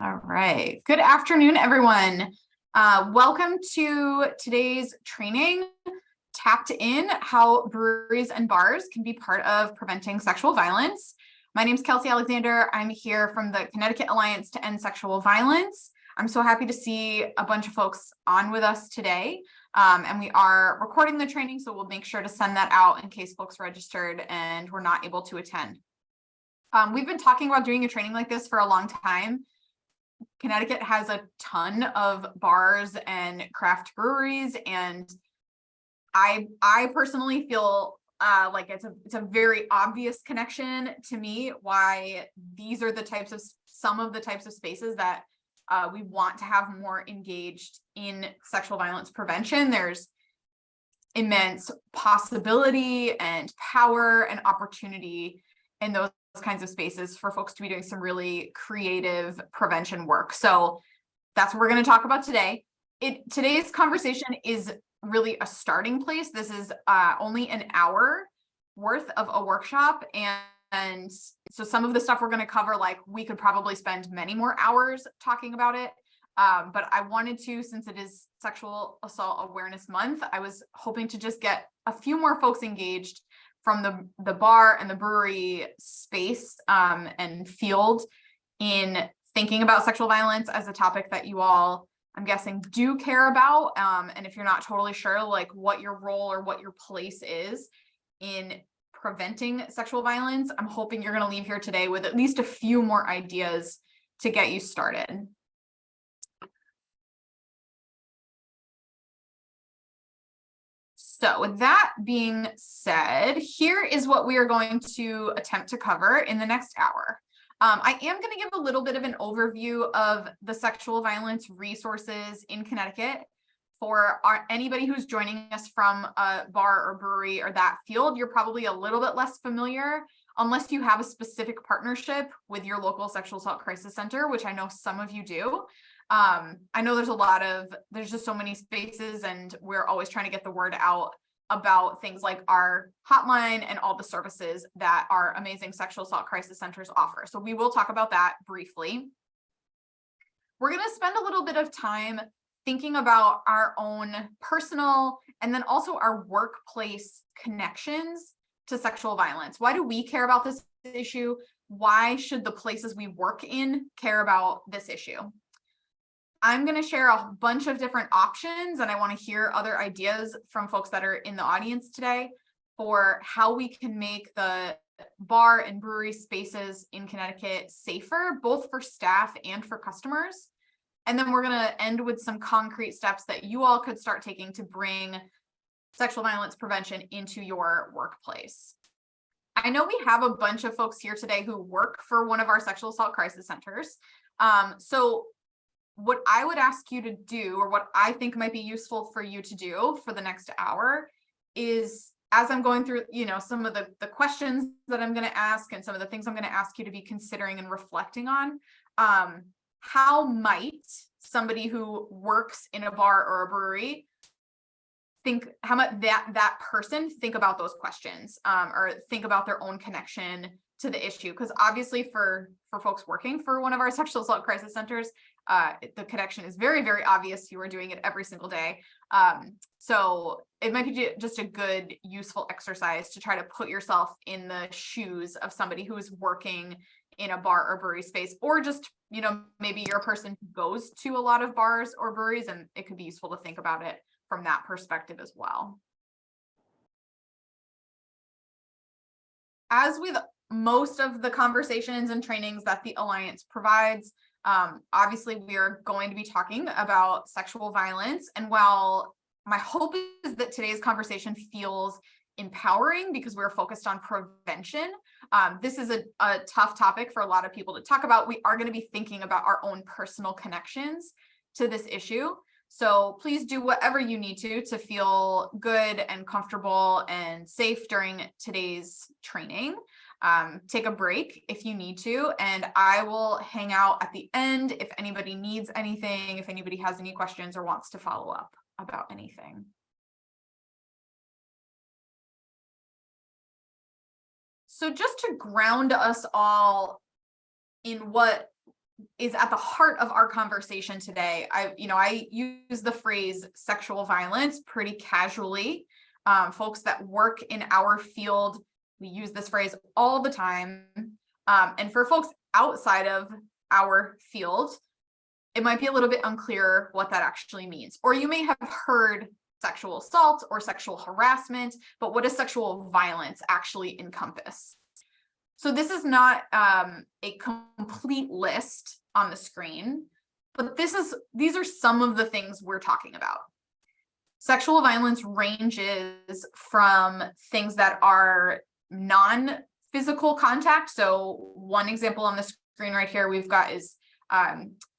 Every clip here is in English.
All right. Good afternoon, everyone. Welcome to today's training, Tapped In, How Breweries and Bars Can Be Part of Preventing Sexual Violence. My name is Kelsey Alexander. I'm here from the Connecticut Alliance to End Sexual Violence. I'm so happy to see a bunch of folks on with us today. And we are recording the training, so we'll make sure to send that out in case folks registered and were not able to attend. We've been talking about doing a training like this for a long time. Connecticut has a ton of bars and craft breweries, and I personally feel like it's a very obvious connection to me why these are some of the types of spaces that we want to have more engaged in sexual violence prevention. There's immense possibility and power and opportunity in those kinds of spaces for folks to be doing some really creative prevention work. So that's what we're going to talk about today. Today's conversation is really a starting place. This is only an hour worth of a workshop. And so some of the stuff we're going to cover, like we could probably spend many more hours talking about it. But I wanted to, since it is Sexual Assault Awareness Month, I was hoping to just get a few more folks engaged from the bar and the brewery space and field in thinking about sexual violence as a topic that you all, I'm guessing, do care about. And if you're not totally sure, like what your role or what your place is in preventing sexual violence, I'm hoping you're going to leave here today with at least a few more ideas to get you started. So with that being said, here is what we are going to attempt to cover in the next hour. I am going to give a little bit of an overview of the sexual violence resources in Connecticut for anybody who's joining us from a bar or brewery or that field. You're probably a little bit less familiar unless you have a specific partnership with your local sexual assault crisis center, which I know some of you do. I know there's just so many spaces, and we're always trying to get the word out about things like our hotline and all the services that our amazing sexual assault crisis centers offer. So we will talk about that briefly. We're going to spend a little bit of time thinking about our own personal and then also our workplace connections to sexual violence. Why do we care about this issue? Why should the places we work in care about this issue? I'm going to share a bunch of different options, and I want to hear other ideas from folks that are in the audience today for how we can make the bar and brewery spaces in Connecticut safer, both for staff and for customers. And then we're going to end with some concrete steps that you all could start taking to bring sexual violence prevention into your workplace. I know we have a bunch of folks here today who work for one of our sexual assault crisis centers. So what I would ask you to do, or what I think might be useful for you to do for the next hour, is as I'm going through, some of the questions that I'm going to ask and some of the things I'm going to ask you to be considering and reflecting on, how might somebody who works in a bar or a brewery how might that person think about those questions, or think about their own connection to the issue? Because obviously for folks working for one of our sexual assault crisis centers, the connection is very, very obvious. You are doing it every single day. So it might be just a good, useful exercise to try to put yourself in the shoes of somebody who is working in a bar or brewery space, or just, maybe you're a person who goes to a lot of bars or breweries, and it could be useful to think about it from that perspective as well. As with most of the conversations and trainings that the Alliance provides, obviously we are going to be talking about sexual violence. And while my hope is that today's conversation feels empowering because we're focused on prevention, this is a tough topic for a lot of people to talk about. We are going to be thinking about our own personal connections to this issue. So please do whatever you need to feel good and comfortable and safe during today's training. Take a break if you need to, and I will hang out at the end if anybody needs anything, if anybody has any questions or wants to follow up about anything. So just to ground us all in what is at the heart of our conversation today. I use the phrase sexual violence pretty casually. Folks that work in our field, we use this phrase all the time. And for folks outside of our field, it might be a little bit unclear what that actually means. Or you may have heard sexual assault or sexual harassment, but what does sexual violence actually encompass? So this is not a complete list on the screen, but these are some of the things we're talking about. Sexual violence ranges from things that are non-physical contact. So one example on the screen right here we've got is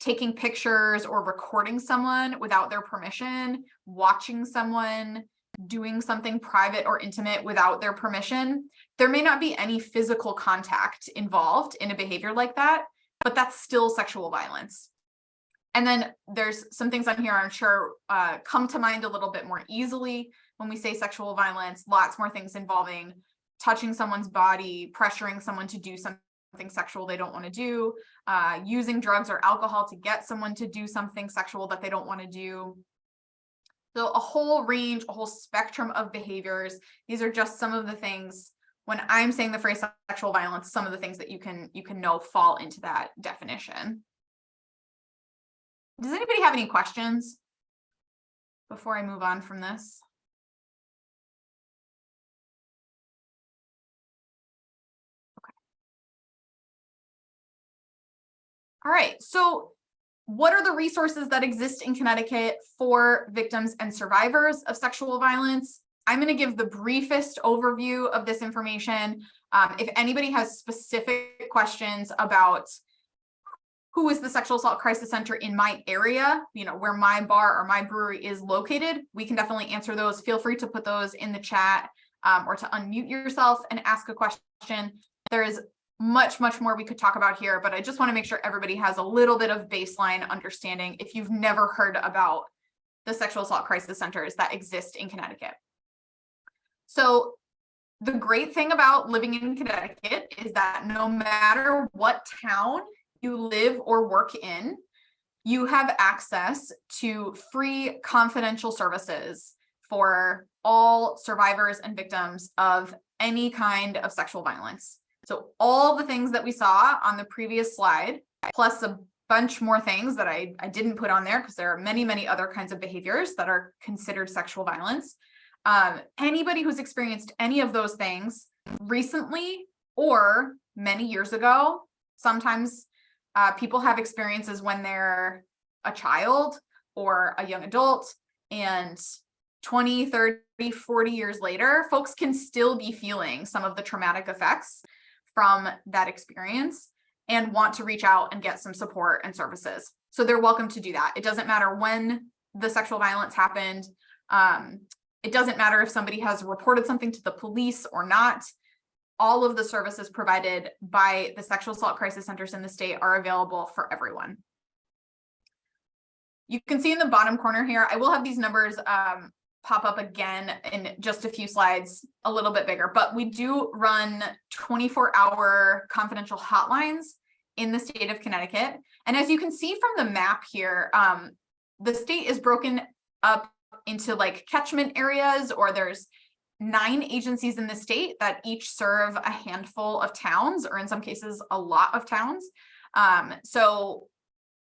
taking pictures or recording someone without their permission, watching someone doing something private or intimate without their permission. There may not be any physical contact involved in a behavior like that, but that's still sexual violence. And then there's some things on here I'm sure come to mind a little bit more easily when we say sexual violence. Lots more things involving touching someone's body, pressuring someone to do something sexual they don't want to do, using drugs or alcohol to get someone to do something sexual that they don't want to do. So a whole range, a whole spectrum of behaviors. These are just some of the things, when I'm saying the phrase sexual violence, some of the things that you can know fall into that definition. Does anybody have any questions before I move on from this? Okay. All right, so what are the resources that exist in Connecticut for victims and survivors of sexual violence? I'm going to give the briefest overview of this information. If anybody has specific questions about who is the Sexual Assault Crisis Center in my area, where my bar or my brewery is located, we can definitely answer those. Feel free to put those in the chat or to unmute yourself and ask a question. There is much more we could talk about here, but I just want to make sure everybody has a little bit of baseline understanding if you've never heard about the sexual assault crisis centers that exist in Connecticut. So the great thing about living in Connecticut is that no matter what town you live or work in, you have access to free confidential services for all survivors and victims of any kind of sexual violence. So all the things that we saw on the previous slide, plus a bunch more things that I didn't put on there because there are many other kinds of behaviors that are considered sexual violence. Anybody who's experienced any of those things recently or many years ago, sometimes people have experiences when they're a child or a young adult, and 20, 30, 40 years later, folks can still be feeling some of the traumatic effects from that experience and want to reach out and get some support and services. So they're welcome to do that. It doesn't matter when the sexual violence happened. It doesn't matter if somebody has reported something to the police or not. All of the services provided by the sexual assault crisis centers in the state are available for everyone. You can see in the bottom corner here, I will have these numbers pop up again in just a few slides, a little bit bigger, but we do run 24-hour confidential hotlines in the state of Connecticut. And as you can see from the map here, the state is broken up into like catchment areas, or there's 9 agencies in the state that each serve a handful of towns, or in some cases, a lot of towns. So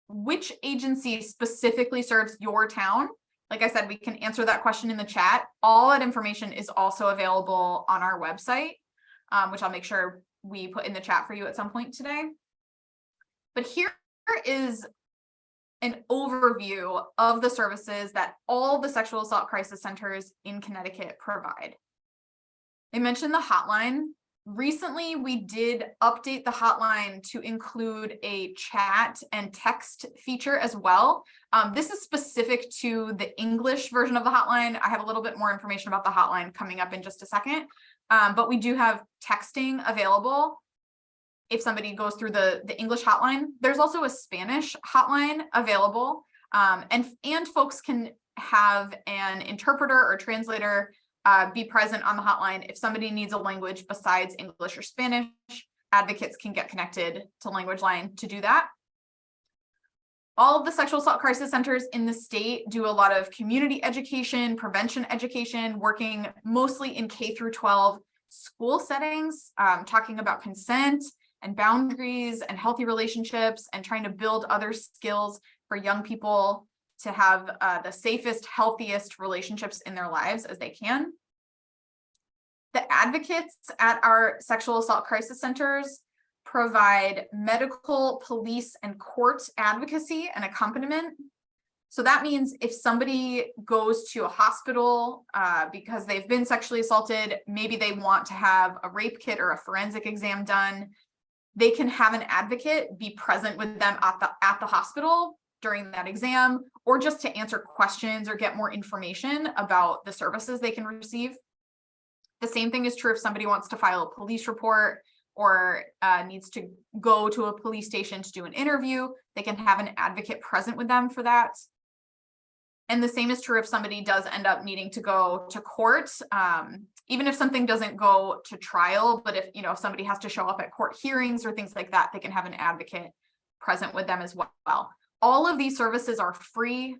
which agency specifically serves your town? Like I said, we can answer that question in the chat. All that information is also available on our website, which I'll make sure we put in the chat for you at some point today. But here is an overview of the services that all the sexual assault crisis centers in Connecticut provide. I mentioned the hotline. Recently, we did update the hotline to include a chat and text feature as well. This is specific to the English version of the hotline. I have a little bit more information about the hotline coming up in just a second, but we do have texting available if somebody goes through the English hotline. There's also a Spanish hotline available, and folks can have an interpreter or translator be present on the hotline. If somebody needs a language besides English or Spanish, advocates can get connected to Language Line to do that. All of the sexual assault crisis centers in the state do a lot of community education, prevention education, working mostly in K through 12 school settings, talking about consent and boundaries and healthy relationships, and trying to build other skills for young people to have the safest, healthiest relationships in their lives as they can. The advocates at our sexual assault crisis centers provide medical, police, and court advocacy and accompaniment. So that means if somebody goes to a hospital because they've been sexually assaulted, maybe they want to have a rape kit or a forensic exam done, they can have an advocate be present with them at the hospital during that exam, or just to answer questions or get more information about the services they can receive. The same thing is true if somebody wants to file a police report or needs to go to a police station to do an interview. They can have an advocate present with them for that. And the same is true if somebody does end up needing to go to court, even if something doesn't go to trial, but if somebody has to show up at court hearings or things like that, they can have an advocate present with them as well. All of these services are free.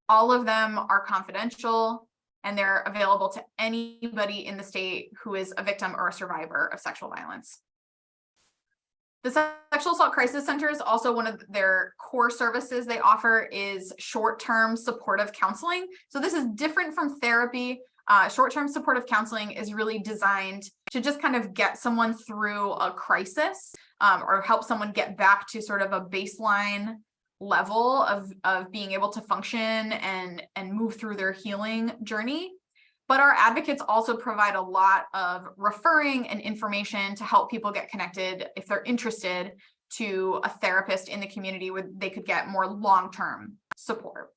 All of them are confidential, and they're available to anybody in the state who is a victim or a survivor of sexual violence. The sexual assault crisis centers, also one of their core services they offer is short-term supportive counseling. So this is different from therapy. Short-term supportive counseling is really designed to just kind of get someone through a crisis or help someone get back to sort of a baseline level of being able to function and move through their healing journey. But our advocates also provide a lot of referring and information to help people get connected, if they're interested, to a therapist in the community where they could get more long-term support.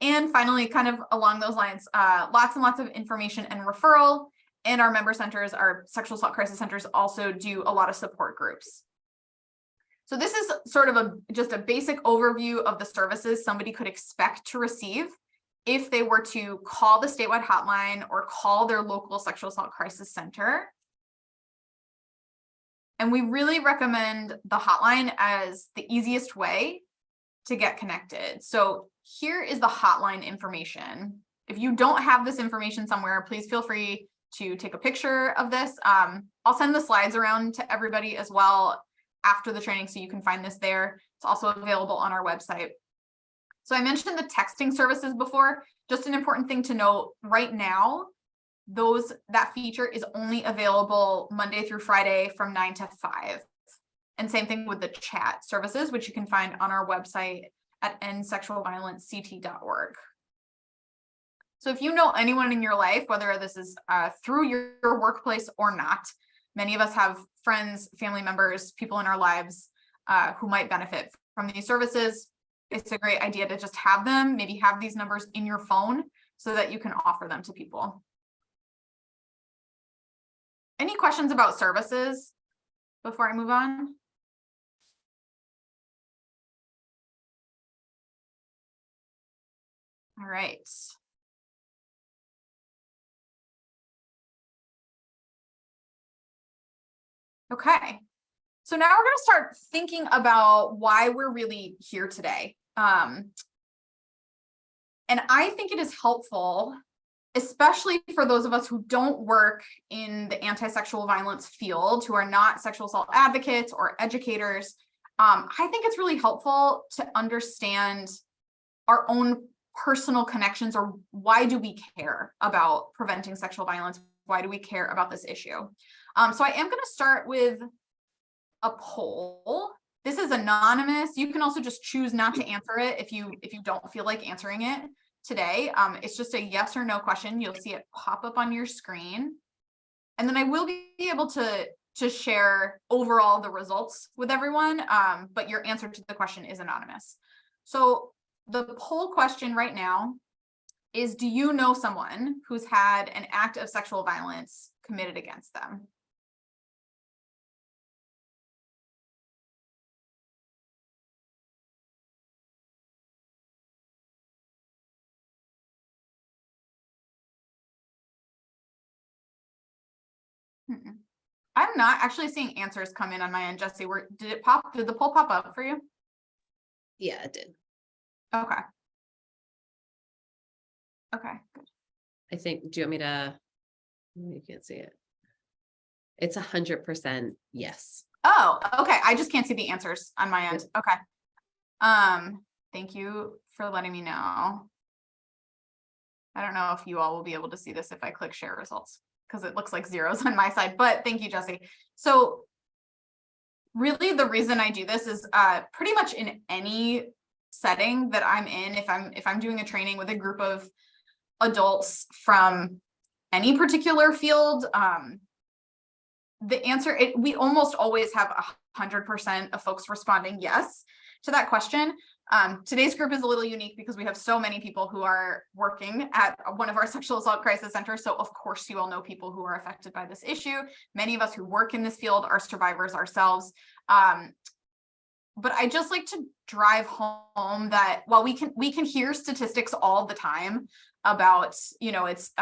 And finally, kind of along those lines, lots and lots of information and referral. And our member centers, our sexual assault crisis centers, also do a lot of support groups. So this is sort of just a basic overview of the services somebody could expect to receive if they were to call the statewide hotline or call their local sexual assault crisis center. And we really recommend the hotline as the easiest way to get connected. So here is the hotline information. If you don't have this information somewhere, please feel free to take a picture of this. I'll send the slides around to everybody as well after the training, so you can find this there. It's also available on our website. So I mentioned the texting services before. Just an important thing to note, right now, that feature is only available Monday through Friday from 9 to 5. And same thing with the chat services, which you can find on our website at endsexualviolencect.org. So if you know anyone in your life, whether this is through your workplace or not, many of us have friends, family members, people in our lives who might benefit from these services. It's a great idea to just have them, maybe have these numbers in your phone so that you can offer them to people. Any questions about services before I move on? All right. Okay. So now we're going to start thinking about why we're really here today. And I think it is helpful, especially for those of us who don't work in the anti-sexual violence field, who are not sexual assault advocates or educators. I think it's really helpful to understand our own personal connections, or why do we care about preventing sexual violence? Why do we care about this issue? So I am going to start with a poll. This is anonymous. You can also just choose not to answer it if you don't feel like answering it today. It's just a yes or no question. You'll see it pop up on your screen. And then I will be able to share overall the results with everyone, but your answer to the question is anonymous. So the poll question right now is, do you know someone who's had an act of sexual violence committed against them? I'm not actually seeing answers come in on my end, Jesse. Did the poll pop up for you? Yeah, it did. Okay. Okay, good. I think, do you want me to, you can't see it. It's 100% yes. Oh, okay. I just can't see the answers on my end. Yep. Okay. Thank you for letting me know. I don't know if you all will be able to see this if I click share results, because it looks like zeros on my side, but thank you, Jesse. So really the reason I do this is pretty much in any setting that I'm in, if I'm doing a training with a group of adults from any particular field, the answer, we almost always have 100% of folks responding yes to that question. Today's group is a little unique because we have so many people who are working at one of our sexual assault crisis centers. So of course you all know people who are affected by this issue. Many of us who work in this field are survivors ourselves. But I just like to drive home that while we can hear statistics all the time about, it's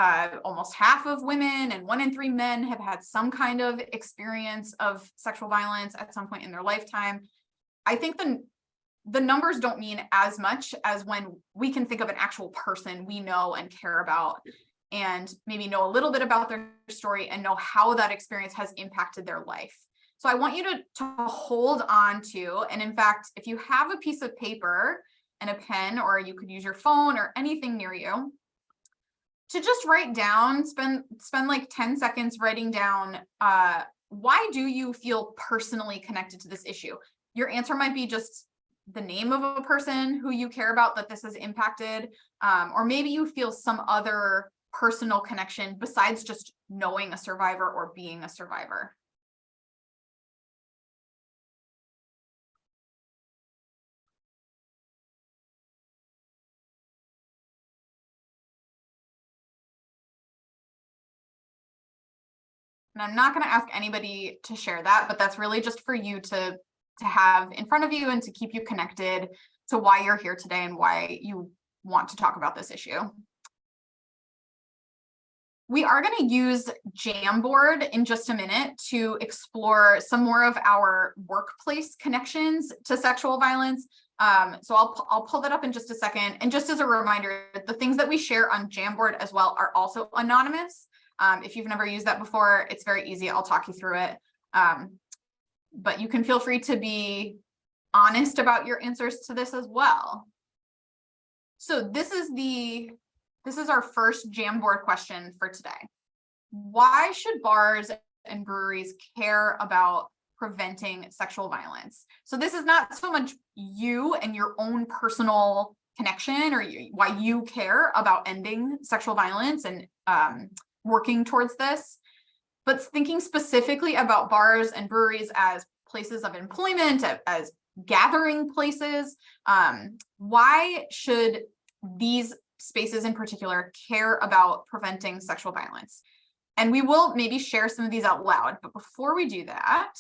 almost half of women and 1 in 3 men have had some kind of experience of sexual violence at some point in their lifetime. I think the numbers don't mean as much as when we can think of an actual person we know and care about, and maybe know a little bit about their story and know how that experience has impacted their life. So I want you to hold on to, and in fact, if you have a piece of paper and a pen, or you could use your phone or anything near you, to just write down, spend like 10 seconds writing down, why do you feel personally connected to this issue? Your answer might be just the name of a person who you care about that this has impacted, or maybe you feel some other personal connection besides just knowing a survivor or being a survivor. And I'm not going to ask anybody to share that, but that's really just for you to have in front of you and to keep you connected to why you're here today and why you want to talk about this issue. We are going to use Jamboard in just a minute to explore some more of our workplace connections to sexual violence. So I'll pull that up in just a second. And just as a reminder, the things that we share on Jamboard as well are also anonymous. If you've never used that before, it's very easy. I'll talk you through it. But you can feel free to be honest about your answers to this as well. So this is our first Jamboard question for today. Why should bars and breweries care about preventing sexual violence? So this is not so much you and your own personal connection or why you care about ending sexual violence and working towards this, but thinking specifically about bars and breweries as places of employment, as gathering places. Why should these spaces in particular care about preventing sexual violence? And we will maybe share some of these out loud, but before we do that,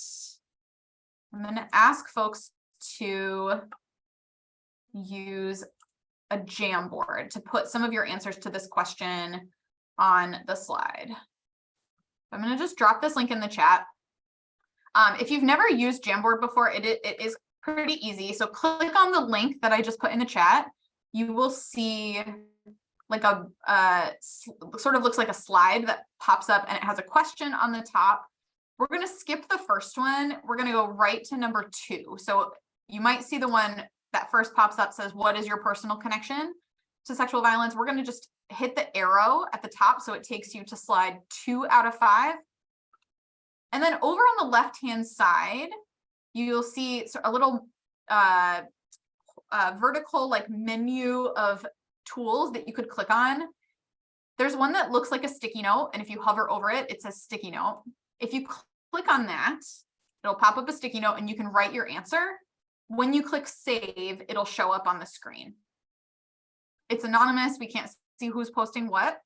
I'm going to ask folks to use a Jamboard to put some of your answers to this question on the slide. I'm going to just drop this link in the chat. If you've never used Jamboard before, it is pretty easy. So click on the link that I just put in the chat. You will see like a sort of looks like a slide that pops up and it has a question on the top. We're going to skip the first one. We're going to go right to number 2. So you might see the one that first pops up says, what is your personal connection to sexual violence? We're going to just hit the arrow at the top so it takes you to slide 2 out of 5. And then over on the left-hand side, you'll see a little vertical like menu of tools that you could click on. There's one that looks like a sticky note, and if you hover over it, it says sticky note. If you click on that, it'll pop up a sticky note and you can write your answer. When you click save, it'll show up on the screen. It's anonymous. We can't see who's posting what.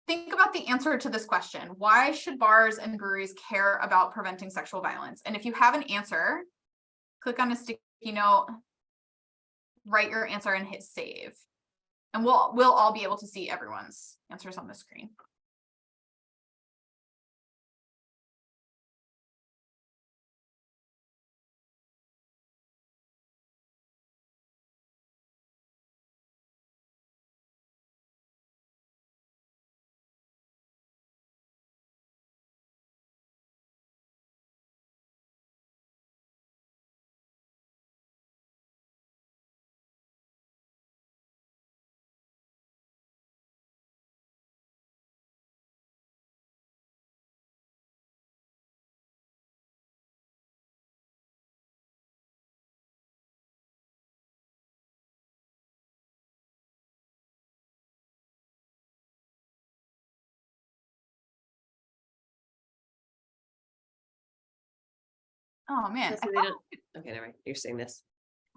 Think about the answer to this question. Why should bars and breweries care about preventing sexual violence? And if you have an answer, click on a sticky note, write your answer and hit save. And we'll all be able to see everyone's answers on the screen. Oh man, So they don't, okay, never mind. You're seeing this.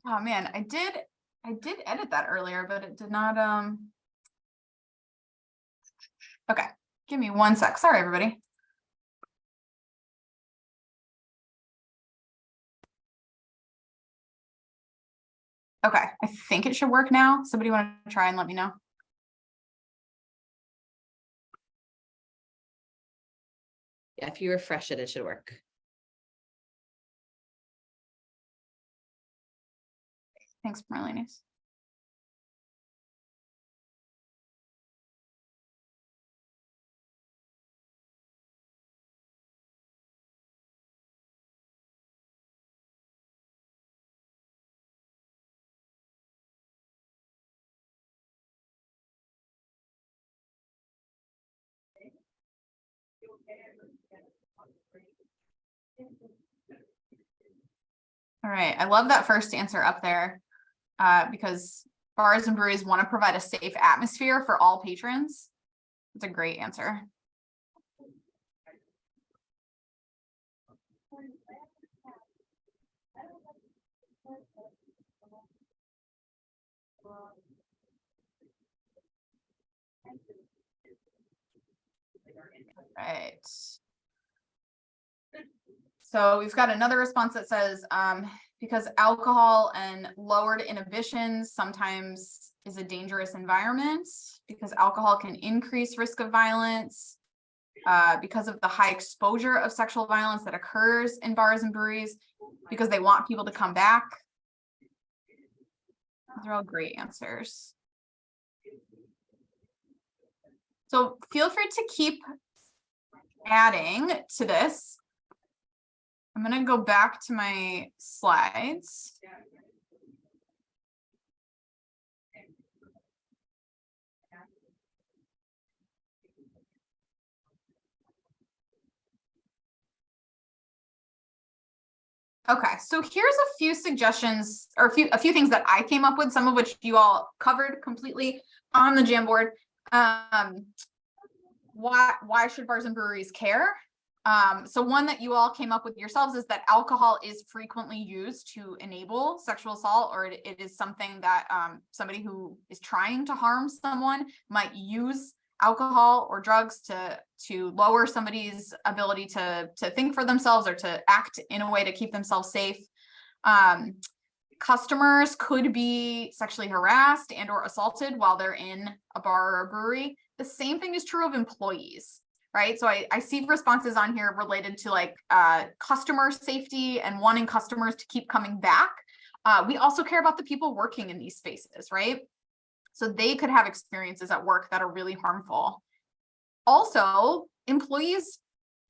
oh man, I did edit that earlier, but it did not, okay, give me 1 sec. Sorry, everybody. Okay, I think it should work now. Somebody want to try and let me know? Yeah, if you refresh it, it should work. Thanks, Marlene's. All right, I love that first answer up there, because bars and breweries want to provide a safe atmosphere for all patrons. It's a great answer. Right. So we've got another response that says, because alcohol and lowered inhibitions sometimes is a dangerous environment, because alcohol can increase risk of violence, because of the high exposure of sexual violence that occurs in bars and breweries, because they want people to come back. Those are all great answers. So feel free to keep adding to this. I'm going to go back to my slides. Okay, so here's a few suggestions or a few things that I came up with, some of which you all covered completely on the Jamboard. Why should bars and breweries care? So one that you all came up with yourselves is that alcohol is frequently used to enable sexual assault, or it is something that somebody who is trying to harm someone might use alcohol or drugs to lower somebody's ability to think for themselves or to act in a way to keep themselves safe. Customers could be sexually harassed and or assaulted while they're in a bar or a brewery. The same thing is true of employees, right? So I see responses on here related to like customer safety and wanting customers to keep coming back. We also care about the people working in these spaces, right? So they could have experiences at work that are really harmful. Also, employees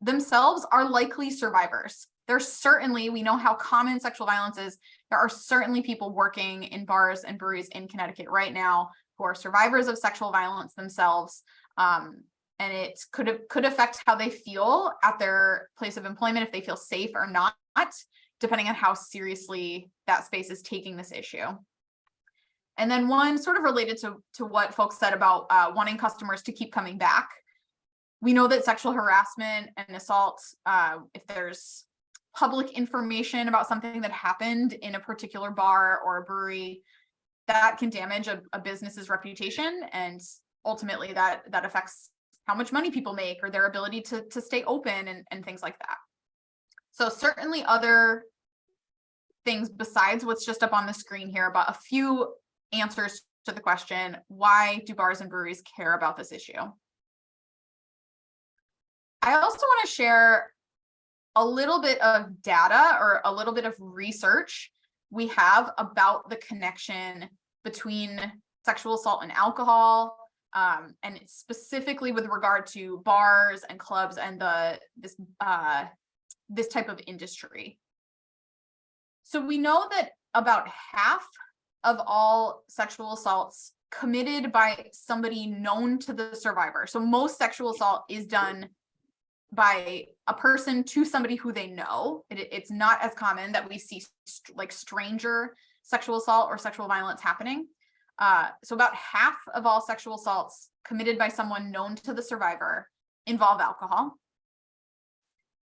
themselves are likely survivors. There's certainly, we know how common sexual violence is. There are certainly people working in bars and breweries in Connecticut right now who are survivors of sexual violence themselves. And it could affect how they feel at their place of employment, if they feel safe or not, depending on how seriously that space is taking this issue. And then one sort of related to what folks said about wanting customers to keep coming back. We know that sexual harassment and assault, if there's public information about something that happened in a particular bar or a brewery, that can damage a business's reputation, and ultimately that affects how much money people make or their ability to stay open and things like that. So certainly other things besides what's just up on the screen here, about a few answers to the question, why do bars and breweries care about this issue? I also want to share a little bit of data or a little bit of research we have about the connection between sexual assault and alcohol, and specifically with regard to bars and clubs and this type of industry. So we know that about half of all sexual assaults committed by somebody known to the survivor. So most sexual assault is done by a person to somebody who they know. It's not as common that we see like stranger sexual assault or sexual violence happening. So about half of all sexual assaults committed by someone known to the survivor involve alcohol.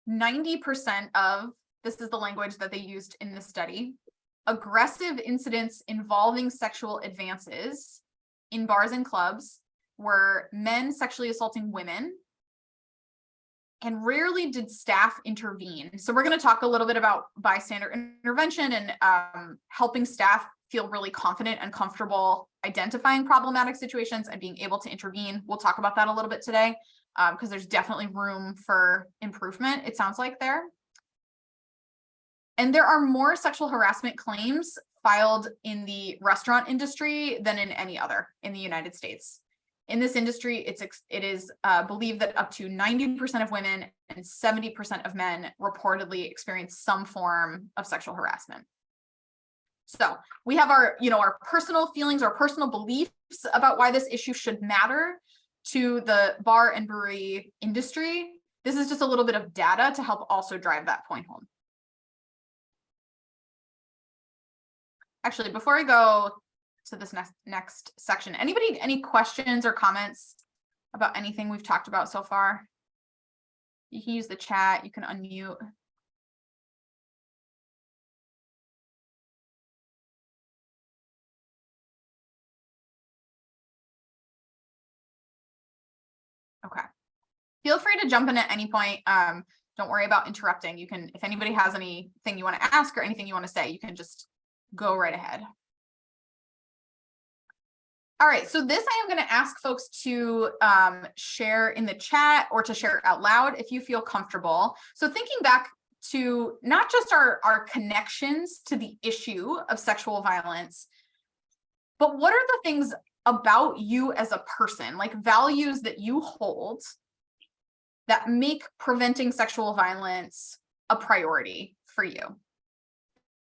90% of this is the language that they used in the study, aggressive incidents involving sexual advances in bars and clubs were men sexually assaulting women, and rarely did staff intervene. So we're going to talk a little bit about bystander intervention and helping staff feel really confident and comfortable identifying problematic situations and being able to intervene. We'll talk about that a little bit today because there's definitely room for improvement, it sounds like there. And there are more sexual harassment claims filed in the restaurant industry than in any other in the United States. In this industry, it is believed that up to 90% of women and 70% of men reportedly experience some form of sexual harassment. So we have our personal feelings, our personal beliefs about why this issue should matter to the bar and brewery industry. This is just a little bit of data to help also drive that point home. Actually, before I go to this next section, any questions or comments about anything we've talked about so far? You can use the chat, you can unmute. Okay. Feel free to jump in at any point. Don't worry about interrupting. You can, if anybody has anything you want to ask or anything you want to say, you can just go right ahead. All right, so this I am going to ask folks to share in the chat or to share out loud if you feel comfortable. So thinking back to not just our connections to the issue of sexual violence, but what are the things about you as a person, like values that you hold that make preventing sexual violence a priority for you?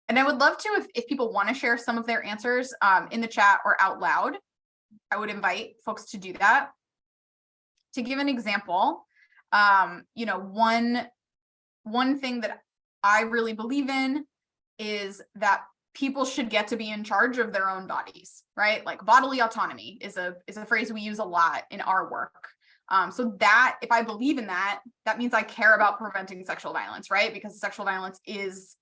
And I would love to, if people want to share some of their answers in the chat or out loud, I would invite folks to do that. To give an example, one thing that I really believe in is that people should get to be in charge of their own bodies, right? Like bodily autonomy is a phrase we use a lot in our work. So that if I believe in that, that means I care about preventing sexual violence, right? Because sexual violence is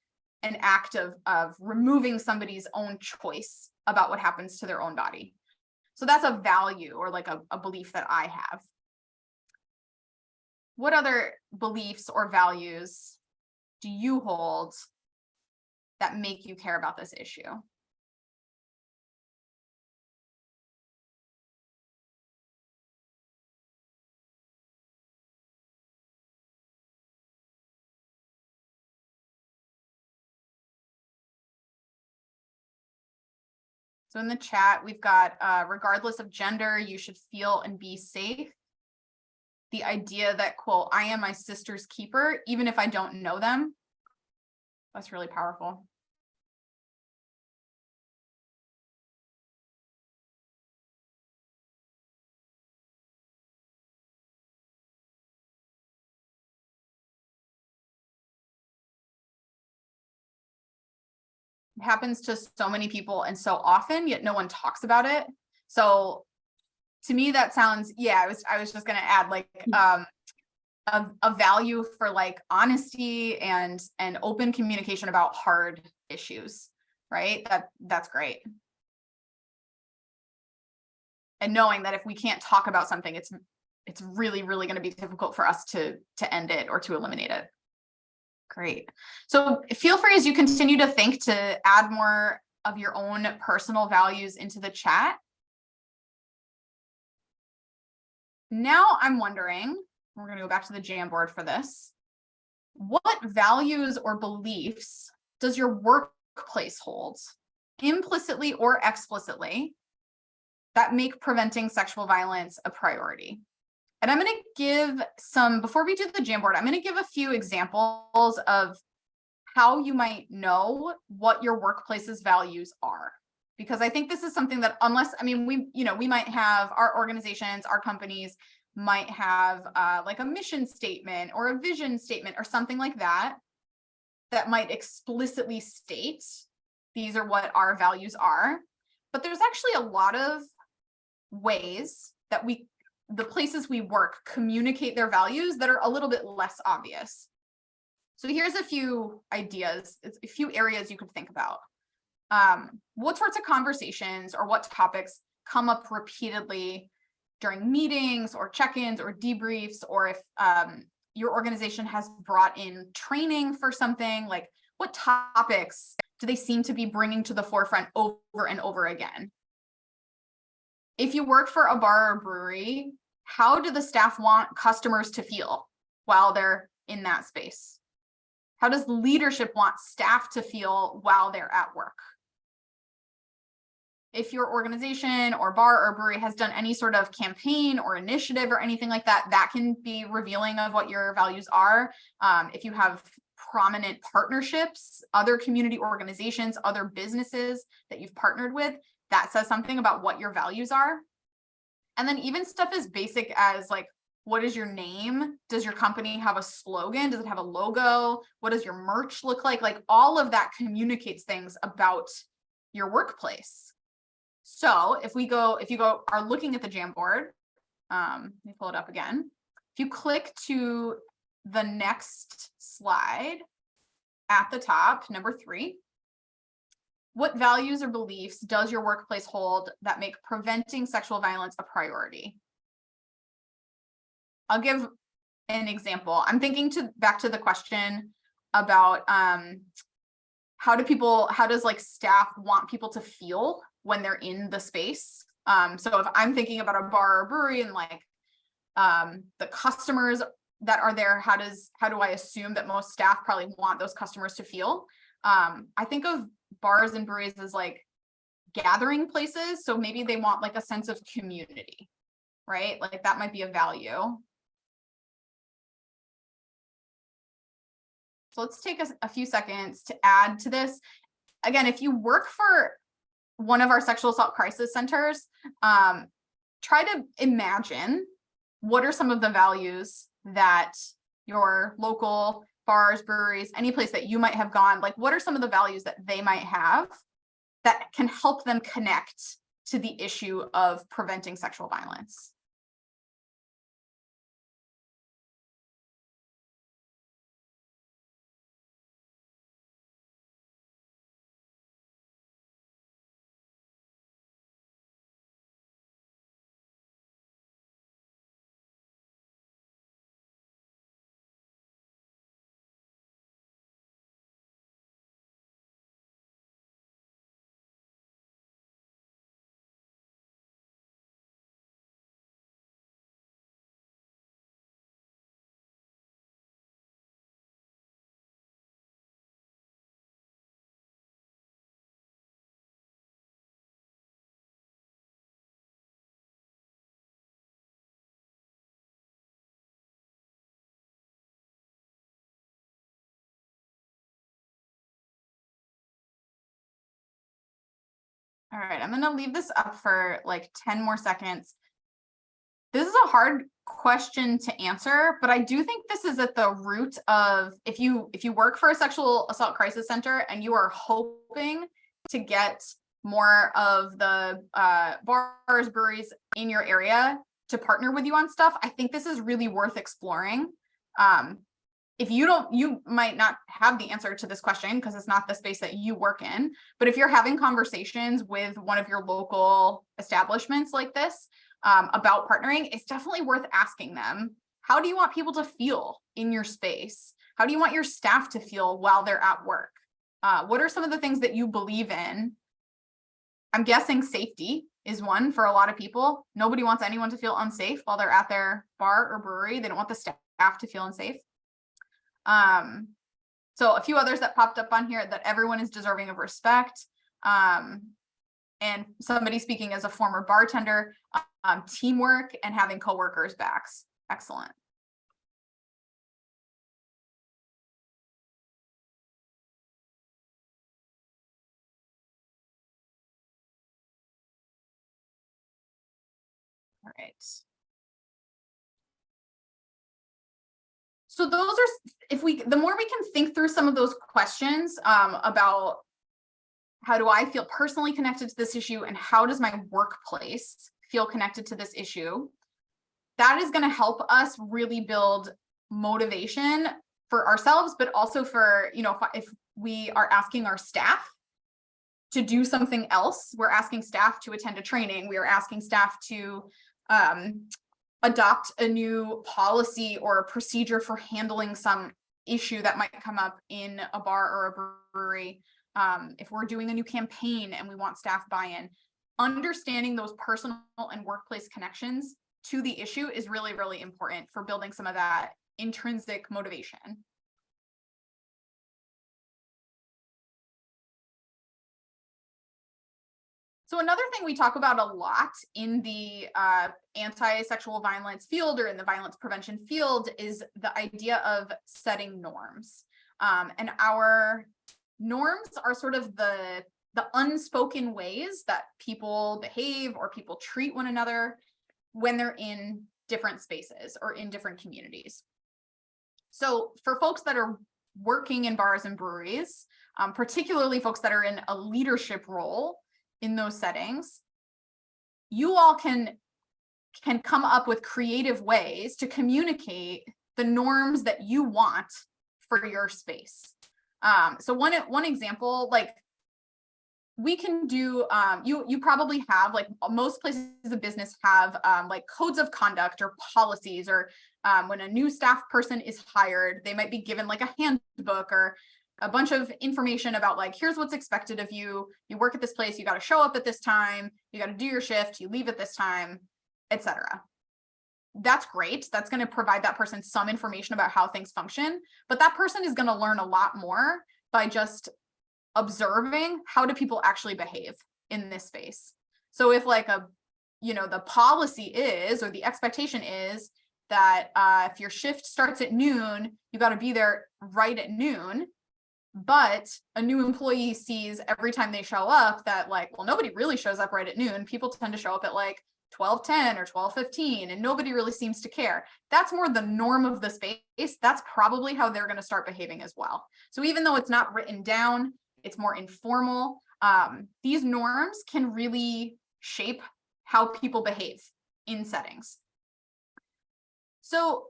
an act of removing somebody's own choice about what happens to their own body. So that's a value or like a belief that I have. What other beliefs or values do you hold that make you care about this issue? So in the chat, we've got, regardless of gender, you should feel and be safe. The idea that, quote, I am my sister's keeper, even if I don't know them. That's really powerful. It happens to so many people and so often, yet no one talks about it. So to me, that sounds, yeah, I was just going to add like a value for like honesty and open communication about hard issues, right? That's great. And knowing that if we can't talk about something, it's really, really going to be difficult for us to end it or to eliminate it. Great. So feel free as you continue to think to add more of your own personal values into the chat. Now I'm wondering, we're going to go back to the Jamboard for this. What values or beliefs does your workplace hold, implicitly or explicitly, that make preventing sexual violence a priority? And I'm going to give some, before we do the Jamboard, I'm going to give a few examples of how you might know what your workplace's values are. Because I think this is something that unless, I mean, we might have our organizations, our companies might have like a mission statement or a vision statement or something like that, that might explicitly state these are what our values are. But there's actually a lot of ways that the places we work communicate their values that are a little bit less obvious. So here's a few ideas, a few areas you could think about. What sorts of conversations or what topics come up repeatedly during meetings or check-ins or debriefs, or if your organization has brought in training for something, like what topics do they seem to be bringing to the forefront over and over again? If you work for a bar or brewery, how do the staff want customers to feel while they're in that space? How does leadership want staff to feel while they're at work? If your organization or bar or brewery has done any sort of campaign or initiative or anything like that, that can be revealing of what your values are. If you have prominent partnerships, other community organizations, other businesses that you've partnered with, that says something about what your values are. And then even stuff as basic as like, what is your name? Does your company have a slogan? Does it have a logo? What does your merch look like? Like all of that communicates things about your workplace. So if you are looking at the Jamboard, let me pull it up again. If you click to the next slide at the top, number 3, what values or beliefs does your workplace hold that make preventing sexual violence a priority? I'll give an example. I'm thinking back to the question about how does like staff want people to feel when they're in the space? So if I'm thinking about a bar or brewery and like the customers that are there, how do I assume that most staff probably want those customers to feel? I think of bars and breweries as like gathering places. So maybe they want like a sense of community, right? Like that might be a value. So let's take a few seconds to add to this. Again, if you work for one of our sexual assault crisis centers, try to imagine what are some of the values that your local bars, breweries, any place that you might have gone, like what are some of the values that they might have that can help them connect to the issue of preventing sexual violence? All right, I'm gonna leave this up for like 10 more seconds. This is a hard question to answer, but I do think this is at the root of if you work for a sexual assault crisis center and you are hoping to get more of the bars, breweries in your area to partner with you on stuff, I think this is really worth exploring. If you might not have the answer to this question because it's not the space that you work in, but if you're having conversations with one of your local establishments like this about partnering, it's definitely worth asking them, how do you want people to feel in your space? How do you want your staff to feel while they're at work? What are some of the things that you believe in? I'm guessing safety is one for a lot of people. Nobody wants anyone to feel unsafe while they're at their bar or brewery. They don't want the staff to feel unsafe. So a few others that popped up on here, that everyone is deserving of respect. And somebody speaking as a former bartender, teamwork and having coworkers' backs. Excellent. All right. So those are, the more we can think through some of those questions about how do I feel personally connected to this issue and how does my workplace feel connected to this issue, that is going to help us really build motivation for ourselves, but also for, you know, if we are asking our staff to do something else, we're asking staff to attend a training, we are asking staff to adopt a new policy or a procedure for handling some issue that might come up in a bar or a brewery. If we're doing a new campaign and we want staff buy-in, understanding those personal and workplace connections to the issue is really, really important for building some of that intrinsic motivation. So another thing we talk about a lot in the anti-sexual violence field or in the violence prevention field is the idea of setting norms. And our norms are sort of the unspoken ways that people behave or people treat one another when they're in different spaces or in different communities. So for folks that are working in bars and breweries, particularly folks that are in a leadership role in those settings, you all can come up with creative ways to communicate the norms that you want for your space. So one example, like we can do, you probably have, like most places of business have like codes of conduct or policies, or when a new staff person is hired, they might be given like a handbook or a bunch of information about like, here's what's expected of you. You work at this place, you got to show up at this time, you got to do your shift, you leave at this time, etc. That's great. That's going to provide that person some information about how things function, but that person is going to learn a lot more by just observing how do people actually behave in this space. So if like the policy is, or the expectation is that if your shift starts at noon, you got to be there right at noon. But a new employee sees every time they show up that like, well, nobody really shows up right at noon. People tend to show up at like 12:10 or 12:15 and nobody really seems to care. That's more the norm of the space. That's probably how they're going to start behaving as well. So even though it's not written down, it's more informal. These norms can really shape how people behave in settings. So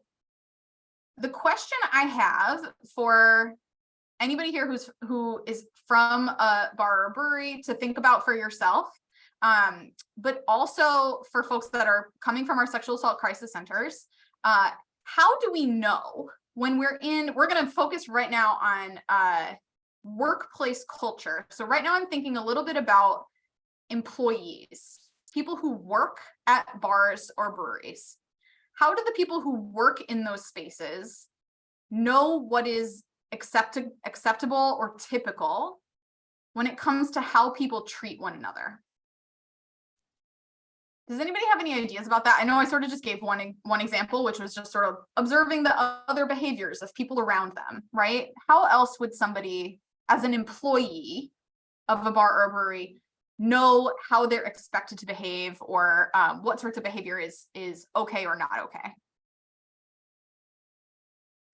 the question I have for anybody here who is from a bar or brewery to think about for yourself, but also for folks that are coming from our sexual assault crisis centers, how do we know when we're going to focus right now on workplace culture. So right now I'm thinking a little bit about employees, people who work at bars or breweries. How do the people who work in those spaces know what is acceptable or typical when it comes to how people treat one another? Does anybody have any ideas about that? I know I sort of just gave one example, which was just sort of observing the other behaviors of people around them, right? How else would somebody, as an employee of a bar or a brewery, know how they're expected to behave, or what sorts of behavior is okay or not okay?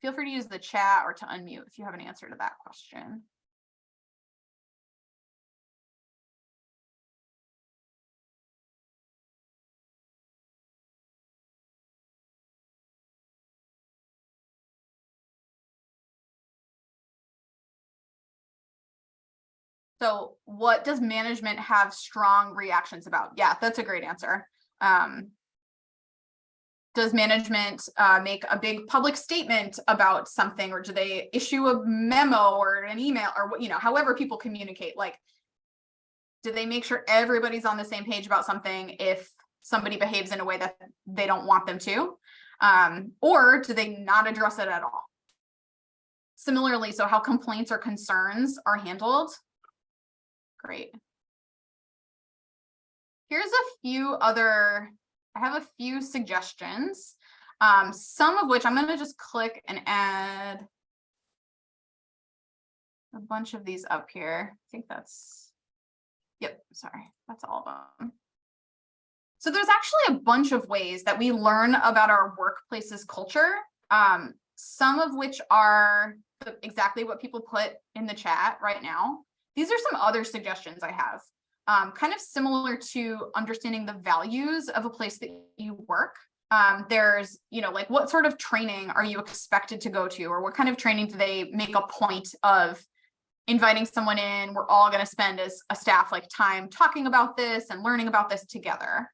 Feel free to use the chat or to unmute if you have an answer to that question. So what does management have strong reactions about? Yeah, that's a great answer. Does management make a big public statement about something, or do they issue a memo or an email, or however people communicate? Like, do they make sure everybody's on the same page about something if somebody behaves in a way that they don't want them to? Or do they not address it at all? Similarly, so how complaints or concerns are handled. Great. Here's I have a few suggestions, some of which I'm going to just click and add a bunch of these up here. I think that's all of them. So there's actually a bunch of ways that we learn about our workplace's culture, some of which are exactly what people put in the chat right now. These are some other suggestions I have, kind of similar to understanding the values of a place that you work. There's, like what sort of training are you expected to go to, or what kind of training do they make a point of inviting someone in? We're all going to spend as a staff like time talking about this and learning about this together.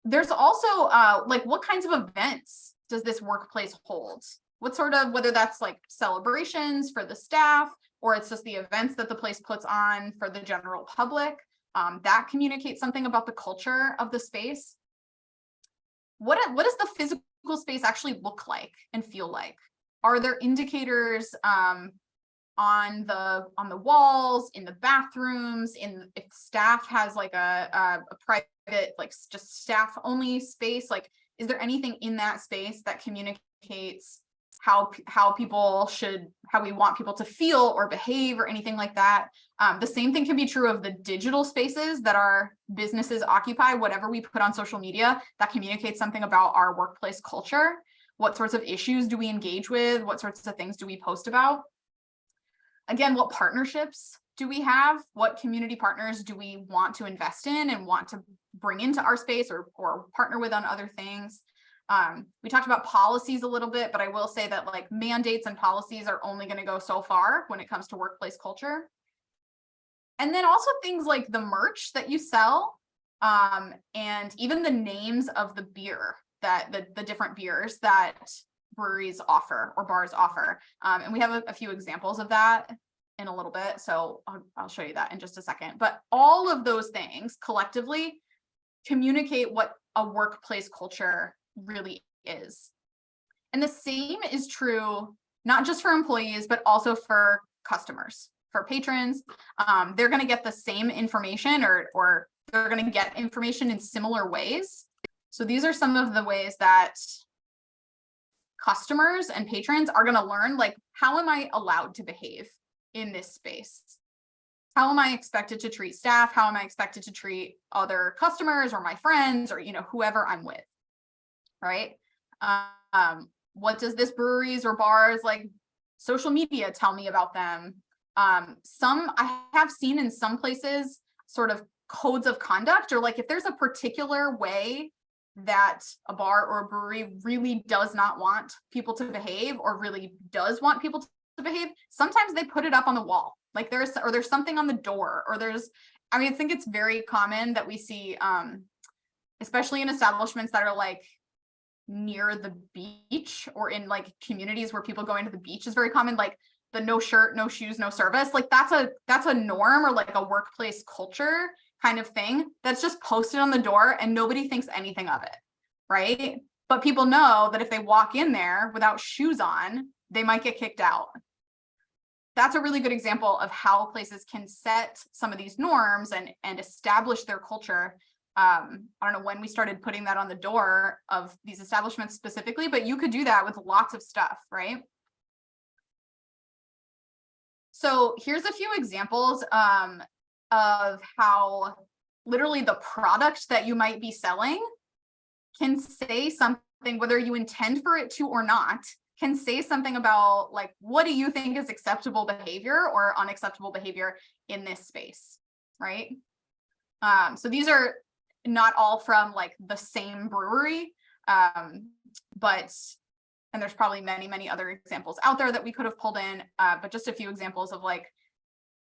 There's also like what kinds of events does this workplace hold? What sort of, whether that's like celebrations for the staff, or it's just the events that the place puts on for the general public, that communicates something about the culture of the space. What does the physical space actually look like and feel like? Are there indicators on the walls, in the bathrooms, if staff has like a private, like just staff only space? Like, is there anything in that space that communicates how we want people to feel or behave or anything like that? The same thing can be true of the digital spaces that our businesses occupy. Whatever we put on social media, that communicates something about our workplace culture. What sorts of issues do we engage with? What sorts of things do we post about? Again, what partnerships do we have? What community partners do we want to invest in and want to bring into our space or partner with on other things? We talked about policies a little bit, but I will say that like mandates and policies are only going to go so far when it comes to workplace culture. And then also things like the merch that you sell, and even the names of the beer that the different beers that breweries offer or bars offer. And we have a few examples of that in a little bit. So I'll show you that in just a second. But all of those things collectively communicate what a workplace culture really is. And the same is true, not just for employees, but also for customers, for patrons. They're going to get the same information or they're going to get information in similar ways. So these are some of the ways that customers and patrons are going to learn, like, how am I allowed to behave in this space? How am I expected to treat staff? How am I expected to treat other customers or my friends or, whoever I'm with, right? What does this breweries or bars like social media tell me about them? I have seen in some places sort of codes of conduct, or like if there's a particular way that a bar or a brewery really does not want people to behave or really does want people to behave, sometimes they put it up on the wall. Like there's something on the door, or I think it's very common that we see, especially in establishments that are like near the beach or in like communities where people going to the beach is very common, like the no shirt, no shoes, no service. Like that's a norm or like a workplace culture kind of thing that's just posted on the door and nobody thinks anything of it, right? But people know that if they walk in there without shoes on, they might get kicked out. That's a really good example of how places can set some of these norms and establish their culture. I don't know when we started putting that on the door of these establishments specifically, but you could do that with lots of stuff, right? So here's a few examples of how literally the product that you might be selling can say something, whether you intend for it to or not, can say something about like, what do you think is acceptable behavior or unacceptable behavior in this space, right? So these are not all from like the same brewery, and there's probably many, many other examples out there that we could have pulled in, but just a few examples of like,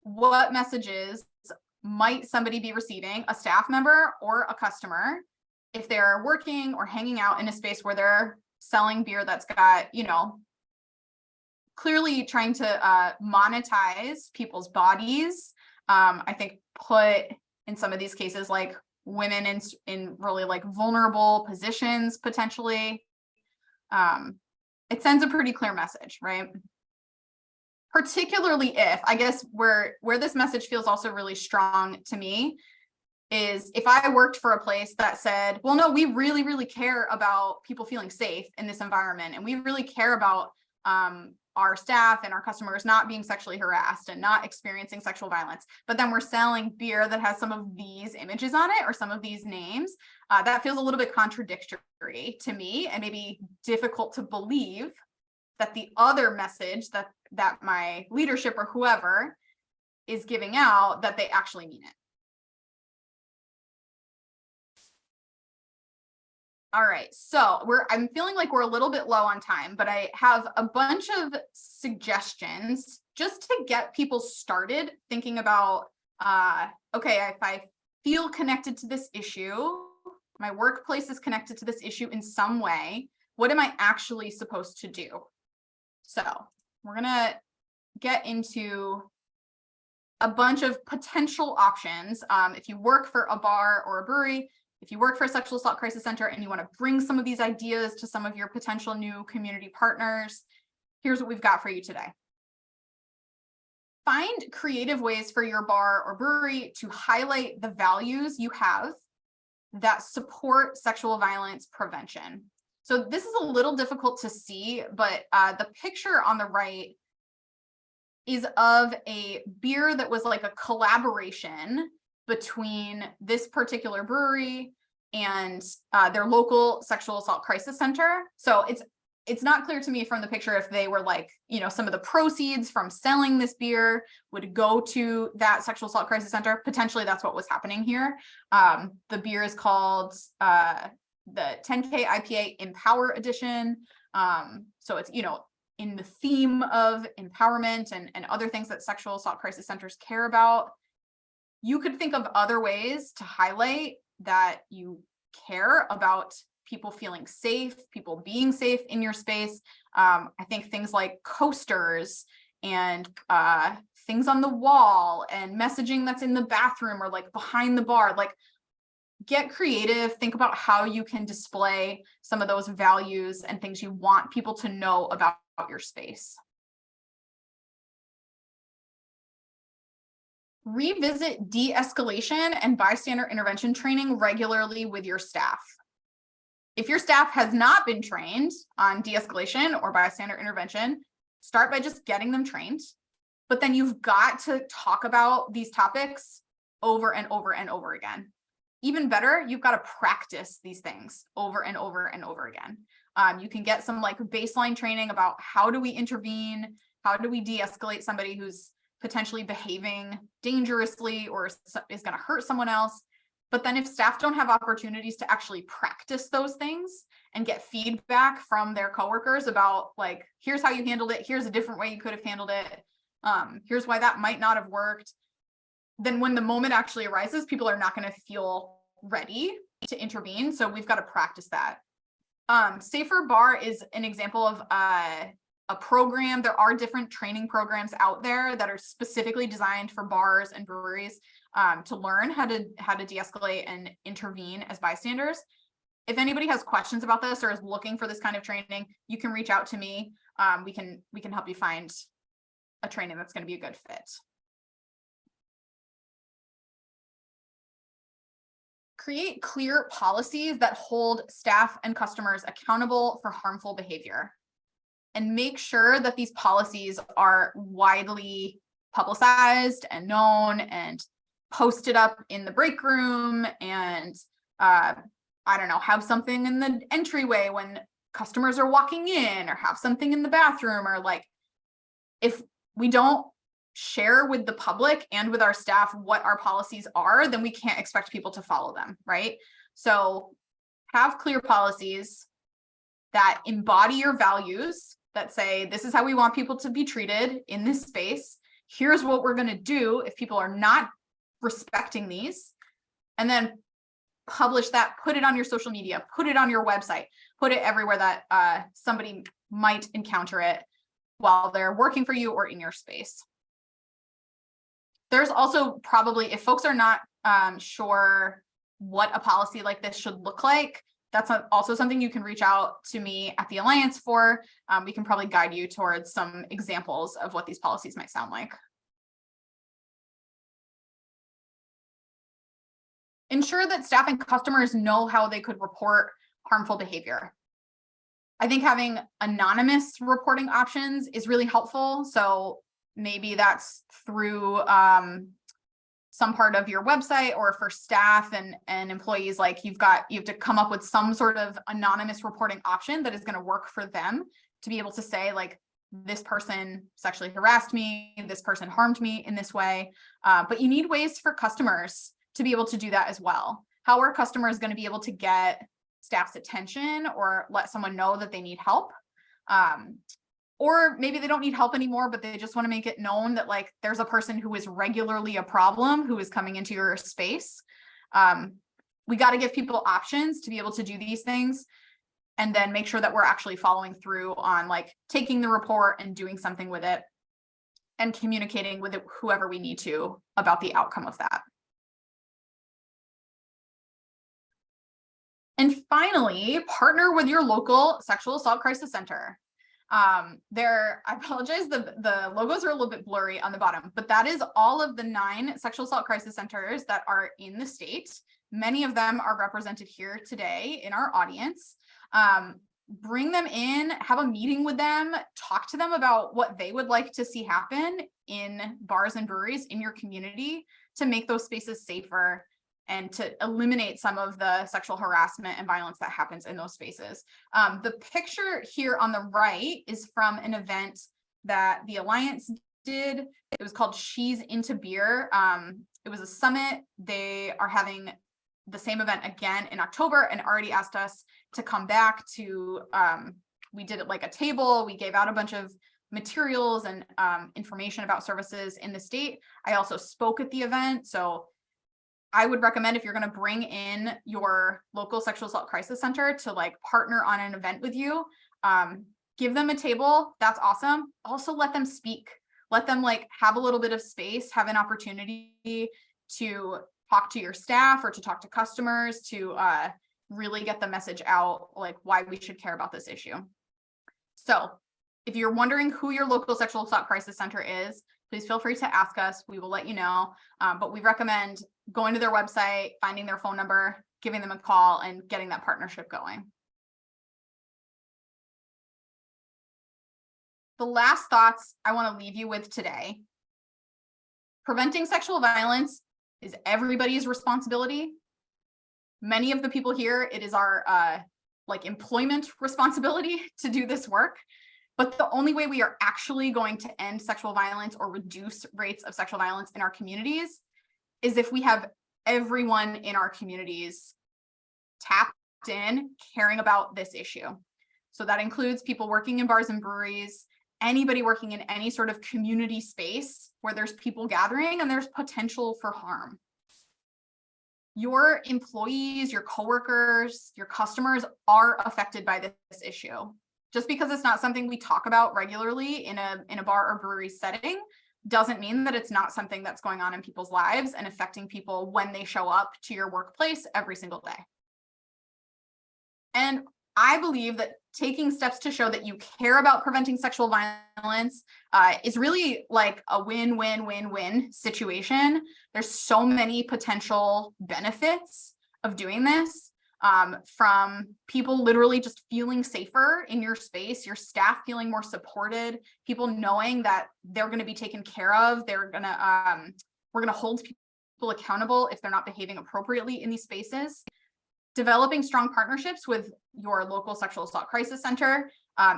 what messages might somebody be receiving, a staff member or a customer, if they're working or hanging out in a space where they're selling beer that's got, clearly trying to monetize people's bodies. I think put in some of these cases, like women in really like vulnerable positions, potentially. It sends a pretty clear message, right? Particularly if, I guess where this message feels also really strong to me is if I worked for a place that said, well, no, we really, really care about people feeling safe in this environment. And we really care about our staff and our customers not being sexually harassed and not experiencing sexual violence. But then we're selling beer that has some of these images on it or some of these names. That feels a little bit contradictory to me and maybe difficult to believe that the other message that my leadership or whoever is giving out, that they actually mean it. All right, so I'm feeling like we're a little bit low on time, but I have a bunch of suggestions just to get people started thinking about, okay, if I feel connected to this issue, my workplace is connected to this issue in some way, what am I actually supposed to do? So we're gonna get into a bunch of potential options. If you work for a bar or a brewery, if you work for a sexual assault crisis center and you want to bring some of these ideas to some of your potential new community partners, here's what we've got for you today. Find creative ways for your bar or brewery to highlight the values you have that support sexual violence prevention. So this is a little difficult to see, but the picture on the right is of a beer that was like a collaboration between this particular brewery and their local sexual assault crisis center. So it's not clear to me from the picture if they were like, you know, some of the proceeds from selling this beer would go to that sexual assault crisis center. Potentially that's what was happening here. The beer is called the 10K IPA Empower Edition. So it's, you know, in the theme of empowerment and other things that sexual assault crisis centers care about. You could think of other ways to highlight that you care about people feeling safe, people being safe in your space. I think things like coasters and things on the wall and messaging that's in the bathroom or like behind the bar, like get creative, think about how you can display some of those values and things you want people to know about your space. Revisit de-escalation and bystander intervention training regularly with your staff. If your staff has not been trained on de-escalation or bystander intervention, start by just getting them trained. But then you've got to talk about these topics over and over and over again. Even better, you've got to practice these things over and over and over again. You can get some like baseline training about how do we intervene, how do we de-escalate somebody who's potentially behaving dangerously or is going to hurt someone else. But then if staff don't have opportunities to actually practice those things and get feedback from their coworkers about like, here's how you handled it, here's a different way you could have handled it, here's why that might not have worked, then when the moment actually arises, people are not going to feel ready to intervene. So we've got to practice that. Safer Bar is an example of a program. There are different training programs out there that are specifically designed for bars and breweries to learn how to de-escalate and intervene as bystanders. If anybody has questions about this or is looking for this kind of training, you can reach out to me. We can help you find a training that's going to be a good fit. Create clear policies that hold staff and customers accountable for harmful behavior. And make sure that these policies are widely publicized and known and posted up in the break room and I don't know, have something in the entryway when customers are walking in, or have something in the bathroom, or like if we don't share with the public and with our staff what our policies are, then we can't expect people to follow them, right? So have clear policies that embody your values, that say, this is how we want people to be treated in this space. Here's what we're going to do if people are not respecting these. And then publish that, put it on your social media, put it on your website, put it everywhere that somebody might encounter it while they're working for you or in your space. There's also probably, if folks are not sure what a policy like this should look like, that's also something you can reach out to me at the Alliance for. We can probably guide you towards some examples of what these policies might sound like. Ensure that staff and customers know how they could report harmful behavior. I think having anonymous reporting options is really helpful. So maybe that's through some part of your website, or for staff and employees, like you have to come up with some sort of anonymous reporting option that is going to work for them to be able to say, like, this person sexually harassed me, this person harmed me in this way. But you need ways for customers to be able to do that as well. How are customers going to be able to get staff's attention or let someone know that they need help. Or maybe they don't need help anymore, but they just want to make it known that like there's a person who is regularly a problem who is coming into your space. We got to give people options to be able to do these things, and then make sure that we're actually following through on like taking the report and doing something with it and communicating with whoever we need to about the outcome of that. And finally, partner with your local sexual assault crisis center. I apologize, the logos are a little bit blurry on the bottom, but that is all of the 9 sexual assault crisis centers that are in the state. Many of them are represented here today in our audience. Bring them in, have a meeting with them, talk to them about what they would like to see happen in bars and breweries in your community to make those spaces safer and to eliminate some of the sexual harassment and violence that happens in those spaces. The picture here on the right is from an event that the Alliance did. It was called She's Into Beer. It was a summit. They are having the same event again in October and already asked us to come back to, we did it like a table. We gave out a bunch of materials and information about services in the state. I also spoke at the event. So I would recommend, if you're going to bring in your local sexual assault crisis center to like partner on an event with you, give them a table. That's awesome. Also let them speak, let them like have a little bit of space, have an opportunity to talk to your staff or to talk to customers to really get the message out, like why we should care about this issue. So if you're wondering who your local sexual assault crisis center is, please feel free to ask us. We will let you know. But we recommend going to their website, finding their phone number, giving them a call, and getting that partnership going. The last thoughts I want to leave you with today: preventing sexual violence is everybody's responsibility. Many of the people here, it is our like employment responsibility to do this work. But the only way we are actually going to end sexual violence or reduce rates of sexual violence in our communities is if we have everyone in our communities tapped in, caring about this issue. So that includes people working in bars and breweries, anybody working in any sort of community space where there's people gathering and there's potential for harm. Your employees, your coworkers, your customers are affected by this issue. Just because it's not something we talk about regularly in a bar or brewery setting doesn't mean that it's not something that's going on in people's lives and affecting people when they show up to your workplace every single day. And I believe that taking steps to show that you care about preventing sexual violence is really like a win-win-win-win situation. There's so many potential benefits of doing this. From people literally just feeling safer in your space, your staff feeling more supported, people knowing that they're going to be taken care of. We're going to hold people accountable if they're not behaving appropriately in these spaces. Developing strong partnerships with your local sexual assault crisis center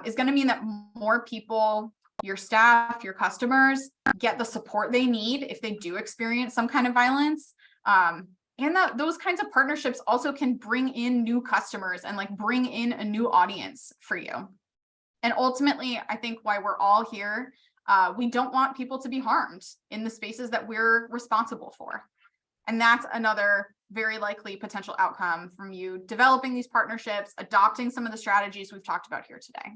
is going to mean that more people, your staff, your customers, get the support they need if they do experience some kind of violence. And that those kinds of partnerships also can bring in new customers and like bring in a new audience for you. And ultimately, I think why we're all here, we don't want people to be harmed in the spaces that we're responsible for. And that's another very likely potential outcome from you developing these partnerships, adopting some of the strategies we've talked about here today.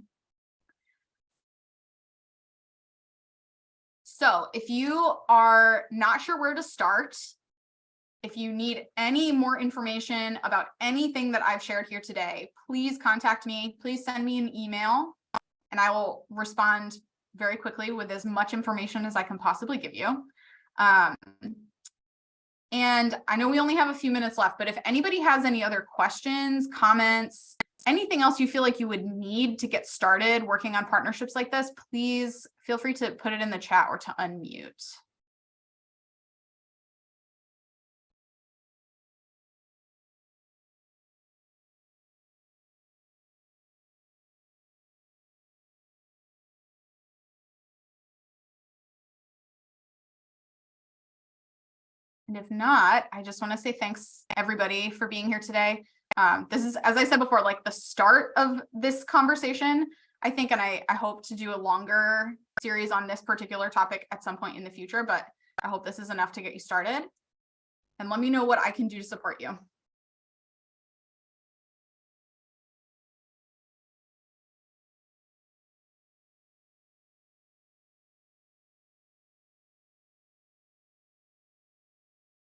So if you are not sure where to start, if you need any more information about anything that I've shared here today, please contact me. Please send me an email and I will respond very quickly with as much information as I can possibly give you. And I know we only have a few minutes left, but if anybody has any other questions, comments, anything else you feel like you would need to get started working on partnerships like this, please feel free to put it in the chat or to unmute. And if not, I just want to say thanks everybody for being here today. This is, as I said before, like the start of this conversation, I think, and I hope to do a longer series on this particular topic at some point in the future, but I hope this is enough to get you started. And let me know what I can do to support you.